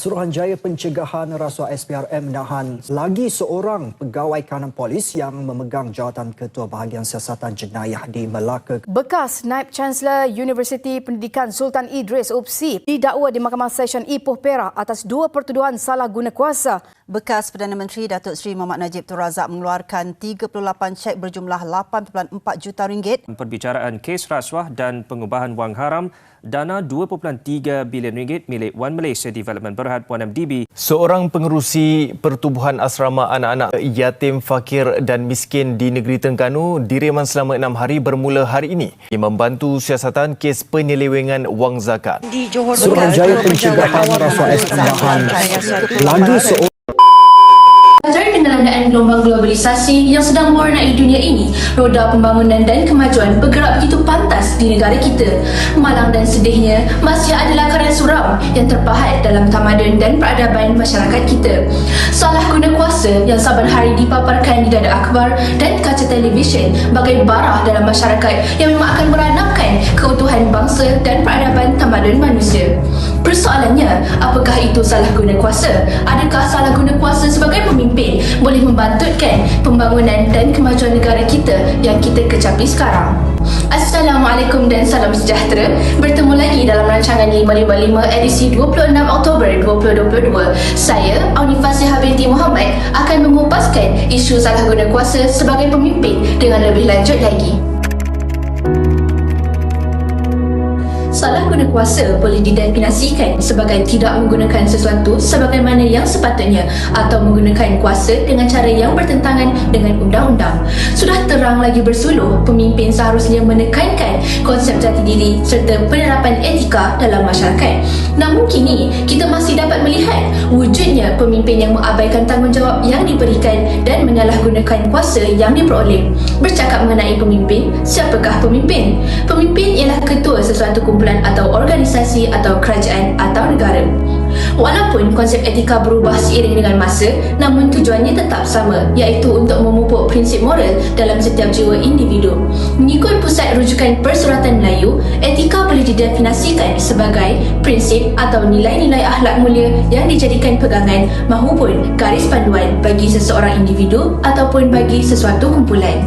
Suruhanjaya Pencegahan Rasuah SPRM menahan lagi seorang pegawai kanan polis yang memegang jawatan Ketua Bahagian Siasatan Jenayah di Melaka. Bekas Naib Chancellor Universiti Pendidikan Sultan Idris UPSI didakwa di Mahkamah Session Ipoh Perak atas dua pertuduhan salah guna kuasa. Bekas Perdana Menteri Datuk Seri Muhammad Najib Tun Razak mengeluarkan 38 cek berjumlah 8.4 juta ringgit. Perbicaraan kes rasuah dan pengubahan wang haram dana 2.3 bilion ringgit milik One Malaysia Development Berhad 1MDB. Seorang pengerusi pertubuhan asrama anak-anak yatim, fakir dan miskin di negeri Terengganu direman selama 6 hari bermula hari ini. Ia membantu siasatan kes penyelewengan wang zakat. Suruhanjaya Pencegahan Rasuah SPRM lagi seorang Antara kenelandaan gelombang globalisasi yang sedang mewarnai dunia ini, roda pembangunan dan kemajuan bergerak begitu pantas di negara kita. Malang dan sedihnya, masih adalah karya suram yang terpahat dalam tamadun dan peradaban masyarakat kita. Salah guna kuasa yang saban hari dipaparkan di dada akhbar dan kaca televisyen bagai barah dalam masyarakat yang memang akan meranapkan keutuhan bangsa dan peradaban tamadun manusia. Persoalannya, apakah itu salah guna kuasa? Adakah salah guna kuasa sebagai pemimpin boleh membantutkan pembangunan dan kemajuan negara kita yang kita kecapi sekarang? Assalamualaikum dan salam sejahtera. Bertemu lagi dalam rancangan 555 edisi 26 Oktober 2022. Saya, Aunifah Siha binti Muhammad, akan mengupaskan isu salah guna kuasa sebagai pemimpin dengan lebih lanjut lagi. Salah guna kuasa boleh didefinisikan sebagai tidak menggunakan sesuatu sebagaimana yang sepatutnya atau menggunakan kuasa dengan cara yang bertentangan dengan undang-undang. Sudah terang lagi bersuluh, pemimpin seharusnya menekankan konsep jati diri serta penerapan etika dalam masyarakat. Namun kini, kita masih dapat melihat wujudnya pemimpin yang mengabaikan tanggungjawab yang diberikan dan menyalahgunakan kuasa yang diperoleh. Bercakap mengenai pemimpin, siapakah pemimpin? Pemimpin ialah ketua sesuatu kumpulan atau organisasi atau kerajaan atau negara. Walaupun konsep etika berubah seiring dengan masa, namun tujuannya tetap sama, iaitu untuk memupuk prinsip moral dalam setiap jiwa individu. Mengikut Pusat Rujukan Persuratan Melayu, etika boleh didefinisikan sebagai prinsip atau nilai-nilai akhlak mulia yang dijadikan pegangan maupun garis panduan bagi seseorang individu ataupun bagi sesuatu kumpulan.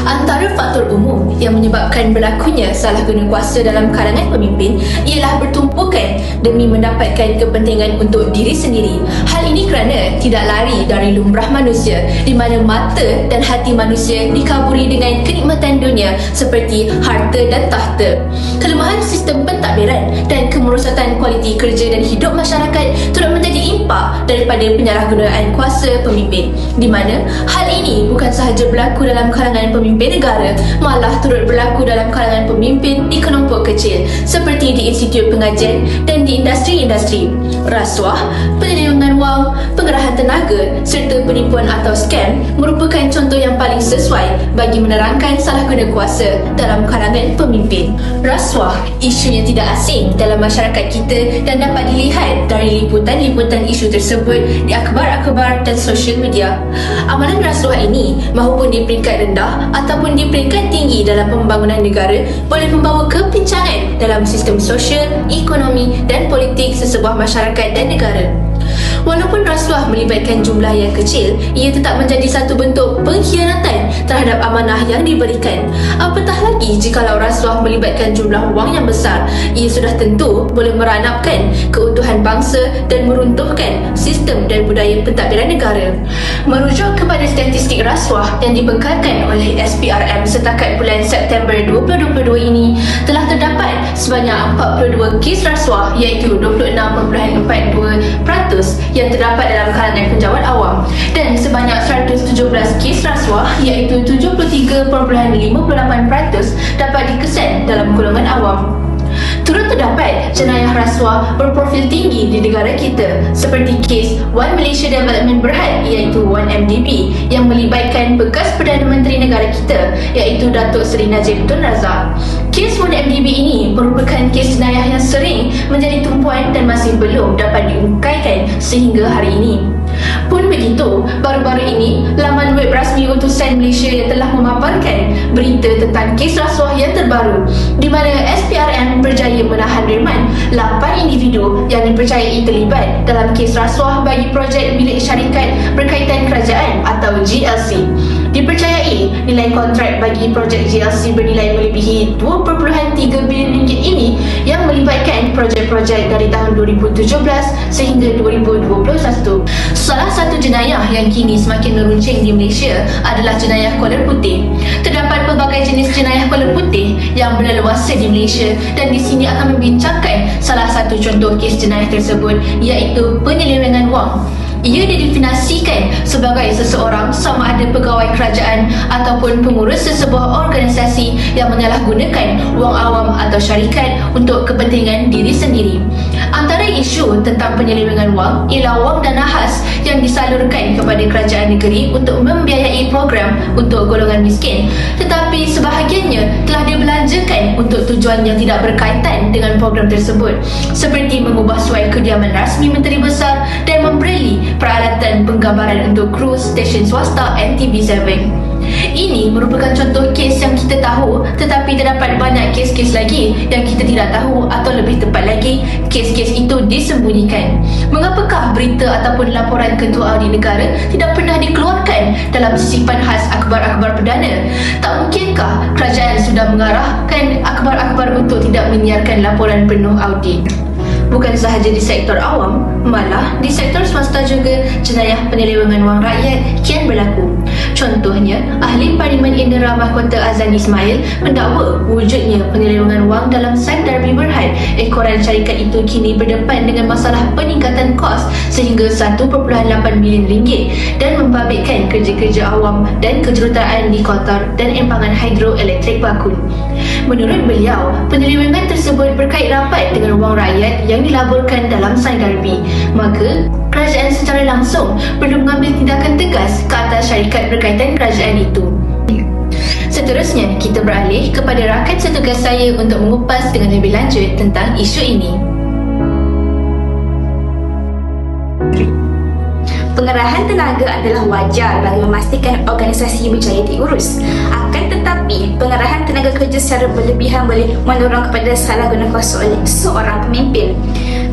Antara faktor umum yang menyebabkan berlakunya salah guna kuasa dalam kalangan pemimpin ialah bertumpukan demi mendapatkan kepentingan untuk diri sendiri. Hal ini kerana tidak lari dari lumrah manusia di mana mata dan hati manusia dikaburi dengan kenikmatan dunia seperti harta dan tahta. Kelemahan sistem pentadbiran dan kemerosotan kualiti kerja dan hidup masyarakat turut menjadi impak daripada penyalahgunaan kuasa pemimpin, di mana hal ini bukan sahaja berlaku dalam kalangan pemimpin negara, malah turut berlaku dalam kalangan pemimpin di kelompok kecil seperti di institut pengajian dan di industri-industri. Rasuah, penyelewengan wang, pengerahan tenaga serta penipuan atau scam merupakan contoh yang paling sesuai bagi menerangkan salah guna kuasa dalam kalangan pemimpin. Rasuah isunya tidak asing dalam masyarakat kita dan dapat dilihat dari liputan-liputan isu tersebut di akhbar-akhbar dan sosial media. Amalan rasuah ini maupun di peringkat rendah ataupun di peringkat tinggi dalam pembangunan negara boleh membawa kepincangan dalam sistem sosial, ekonomi dan politik sesebuah masyarakat dan negara. Walaupun rasuah melibatkan jumlah yang kecil, ia tetap menjadi satu bentuk pengkhianatan terhadap amanah yang diberikan. Apatah lagi jikalau rasuah melibatkan jumlah wang yang besar, ia sudah tentu boleh meranapkan keutuhan bangsa dan meruntuhkan sistem dan budaya pentadbiran negara. Merujuk kepada statistik rasuah yang dibekalkan oleh SPRM setakat bulan September 2022 ini, telah terdapat sebanyak 42 kes rasuah iaitu 26.42% yang terdapat dalam kalangan penjawat awam dan sebanyak 117 kes rasuah iaitu 73.58% dapat dikesan dalam golongan awam. Turut terdapat jenayah rasuah berprofil tinggi di negara kita seperti kes One Malaysia Development Berhad iaitu 1MDB yang melibatkan bekas Perdana Menteri negara kita iaitu Datuk Seri Najib Tun Razak. Kes 1MDB ini merupakan kes jenayah yang sering menjadi tumpuan dan masih belum dapat diungkaikan sehingga hari ini. Pun begitu, baru-baru ini laman web rasmi Utusan Malaysia yang telah memaparkan berita tentang kes rasuah yang terbaru di mana SPRM berjaya menahan reman 8 individu yang dipercayai terlibat dalam kes rasuah bagi projek milik syarikat berkaitan kerajaan atau GLC. Dipercayai nilai kontrak bagi projek GLC bernilai melebihi 2.3 bilion ringgit ini yang melibatkan projek-projek dari tahun 2017 sehingga 2021. Salah satu jenayah yang kini semakin meruncing di Malaysia adalah jenayah kolar putih. Terdapat pelbagai jenis jenayah kolar putih yang berleluasa di Malaysia dan di sini akan membincangkan salah satu contoh kes jenayah tersebut iaitu penyelewengan wang. Ia didefinisikan sebagai seseorang sama ada pegawai kerajaan ataupun pengurus sesebuah organisasi yang menyalahgunakan wang awam atau syarikat untuk kepentingan diri sendiri. Antara isu tentang penyelewengan wang ialah wang dana khas yang disalurkan kepada kerajaan negeri untuk membiayai program untuk golongan miskin, tetapi sebahagiannya telah dibelanjakan untuk tujuan yang tidak berkaitan dengan program tersebut, seperti mengubah suai kediaman rasmi Menteri Besar dan membeli peralatan penggambaran untuk kru stesen swasta NTV7. Ini merupakan contoh kes yang kita tahu, tetapi terdapat banyak kes-kes lagi yang kita tidak tahu atau lebih tepat lagi, kes-kes itu disembunyikan. Mengapakah berita ataupun laporan Ketua Audit Negara tidak pernah dikeluarkan dalam sisipan khas akhbar-akhbar perdana? Tak mungkinkah kerajaan sudah mengarahkan akhbar-akhbar untuk tidak menyiarkan laporan penuh audit? Bukan sahaja di sektor awam, malah di sektor swasta juga jenayah penyelewengan wang rakyat kian berlaku. Contohnya, Ahli Parlimen Indera Mahkota Azan Ismail mendakwa wujudnya penyelewengan wang dalam Sun Darby Berhad. Ekoran syarikat itu kini berdepan dengan masalah peningkatan kos sehingga 1.8 bilion ringgit dan membabitkan kerja-kerja awam dan kejuruteraan di Qatar dan empangan hidroelektrik Bakun. Menurut beliau, penyelewengan tersebut berkait rapat dengan wang rakyat yang dilaburkan dalam Sun Darby. Maka, kerajaan secara langsung perlu mengambil tindakan tegas ke atas syarikat berkaitan kerajaan itu. Seterusnya, kita beralih kepada rakan setugas saya untuk mengupas dengan lebih lanjut tentang isu ini. Pengerahan tenaga adalah wajar bagi memastikan organisasi berjaya diurus. Akan tetapi, pengerahan tenaga kerja secara berlebihan boleh mendorong kepada salah guna kuasa oleh seorang pemimpin.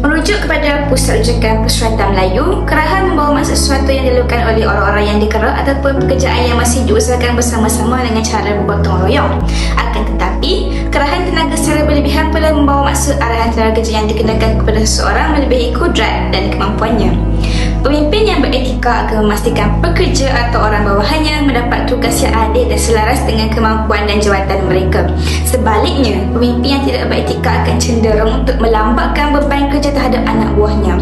Merujuk kepada Pusat Rujukan Pustrata Melayu, kerahan membawa maksud sesuatu yang dilakukan oleh orang-orang yang dikera ataupun pekerjaan yang masih diusahakan bersama-sama dengan cara bergotong royong. Akan tetapi, kerahan tenaga secara berlebihan pula membawa maksud arahan tenaga kerja yang dikenakan kepada seseorang melebihi kudrat dan kemampuannya. Pemimpin yang beretika akan memastikan pekerja atau orang bawahannya mendapat tugas yang adil dan selaras dengan kemampuan dan jawatan mereka. Sebaliknya, pemimpin yang tidak beretika akan cenderung untuk melambatkan beban kerja terhadap anak buahnya.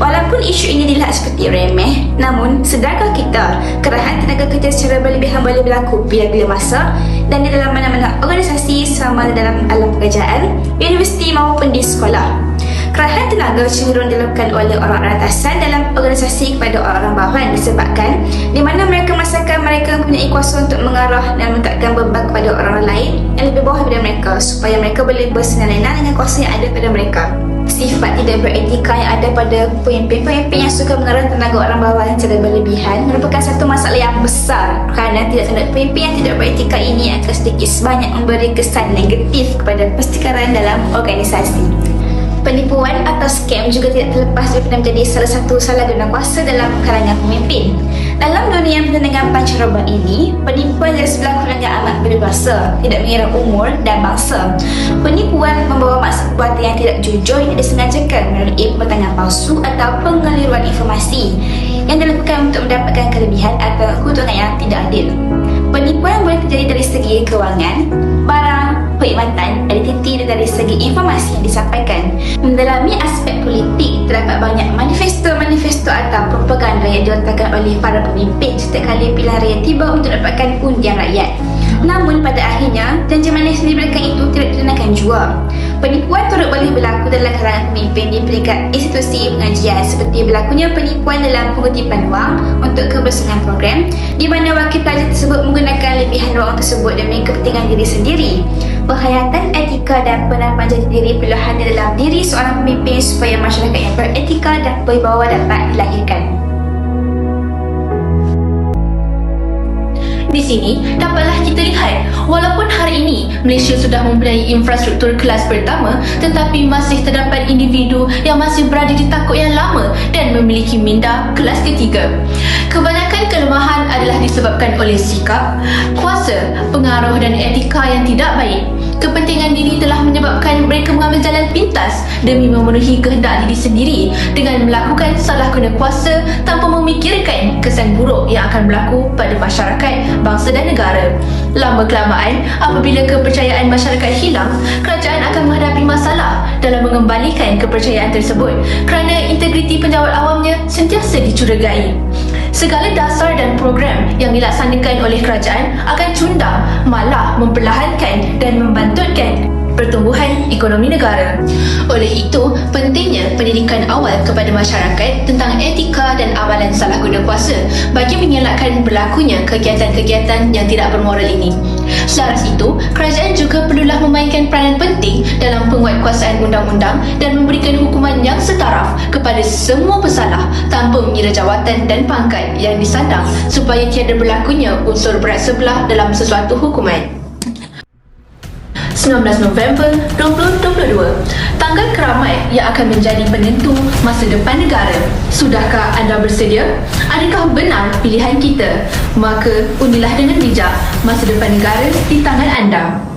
Walaupun isu ini dilihat seperti remeh, namun sedarkah kita kerahan tenaga kerja secara berlebihan boleh berlaku bila-bila masa dan di dalam mana-mana organisasi sama dalam alam pekerjaan, universiti maupun di sekolah. Kerahan tenaga cenderung dilakukan oleh orang-orang atasan dalam organisasi kepada orang-orang bawahan disebabkan di mana mereka merasakan mereka mempunyai kuasa untuk mengarah dan meletakkan beban kepada orang lain yang lebih bawah daripada mereka supaya mereka boleh bersenang-lenang dengan kuasa yang ada pada mereka. Sifat tidak beretika yang ada pada pemimpin-pemimpin yang suka mengarah tenaga orang bawahan secara berlebihan merupakan satu masalah yang besar kerana tidak tanda pemimpin yang tidak beretika ini akan sedikit sebanyak memberi kesan negatif kepada persekaran dalam organisasi. Penipuan atau scam juga tidak terlepas daripada menjadi salah satu salah guna kuasa dalam kalangan pemimpin. Dalam dunia perniagaan pancaroba ini, penipuan dari sebelah kurangnya amat berbahasa, tidak mengira umur dan bangsa. Penipuan membawa maksud perbuatan yang tidak jujur yang disengajakan melalui pembatangan palsu atau pengeliruan informasi yang dilakukan untuk mendapatkan kelebihan atau keuntungan yang tidak adil. Penipuan boleh terjadi dari segi kewangan, barang, perkhidmatan, identiti dan dari segi informasi yang disampaikan. Mendalami aspek politik, terdapat banyak manifesto atau propaganda yang dilontarkan oleh para pemimpin setiap kali pilihan raya tiba untuk dapatkan undian rakyat. Namun pada akhirnya, janji manis yang diberikan itu tidak dikenakan jua. Penipuan turut boleh berlaku dalam kalangan pemimpin di peringkat institusi pengajian seperti berlakunya penipuan dalam pengutipan wang untuk keberlangsungan program di mana wakil pelajar tersebut menggunakan lebihan wang tersebut demi kepentingan diri sendiri. Penghayatan etika dan penerapan jati diri perlu hadir dalam diri seorang pemimpin supaya masyarakat yang beretika dan berwibawa dapat dilahirkan. Di sini dapatlah kita lihat, walaupun hari ini Malaysia sudah mempunyai infrastruktur kelas pertama, tetapi masih terdapat individu yang masih berada di takut yang lama dan memiliki minda kelas ketiga. Kebanyakan kelemahan adalah disebabkan oleh sikap, kuasa, pengaruh dan etika yang tidak baik. Kepentingan diri telah menyebabkan mereka mengambil jalan pintas demi memenuhi kehendak diri sendiri dengan melakukan salah guna kuasa tanpa memikirkan kesan buruk yang akan berlaku pada masyarakat, bangsa dan negara. Lama kelamaan, apabila kepercayaan masyarakat hilang, kerajaan akan menghadapi masalah dalam mengembalikan kepercayaan tersebut kerana integriti penjawat awamnya sentiasa dicurigai. Segala dasar dan program yang dilaksanakan oleh kerajaan akan cundang, malah memperlahankan dan membantutkan pertumbuhan ekonomi negara. Oleh itu, pentingnya pendidikan awal kepada masyarakat tentang etika dan amalan salah guna kuasa bagi mengelakkan berlakunya kegiatan-kegiatan yang tidak bermoral ini. Selaras itu, kerajaan juga perlulah memainkan peranan penting dalam penguatkuasaan undang-undang dan memberikan hukuman yang setaraf kepada semua pesalah tanpa mengira jawatan dan pangkat yang disandang supaya tiada berlakunya unsur berat sebelah dalam sesuatu hukuman. 19 November 2022, tanggal keramat yang akan menjadi penentu masa depan negara. Sudahkah anda bersedia? Adakah benar pilihan kita? Maka undilah dengan bijak, masa depan negara di tangan anda.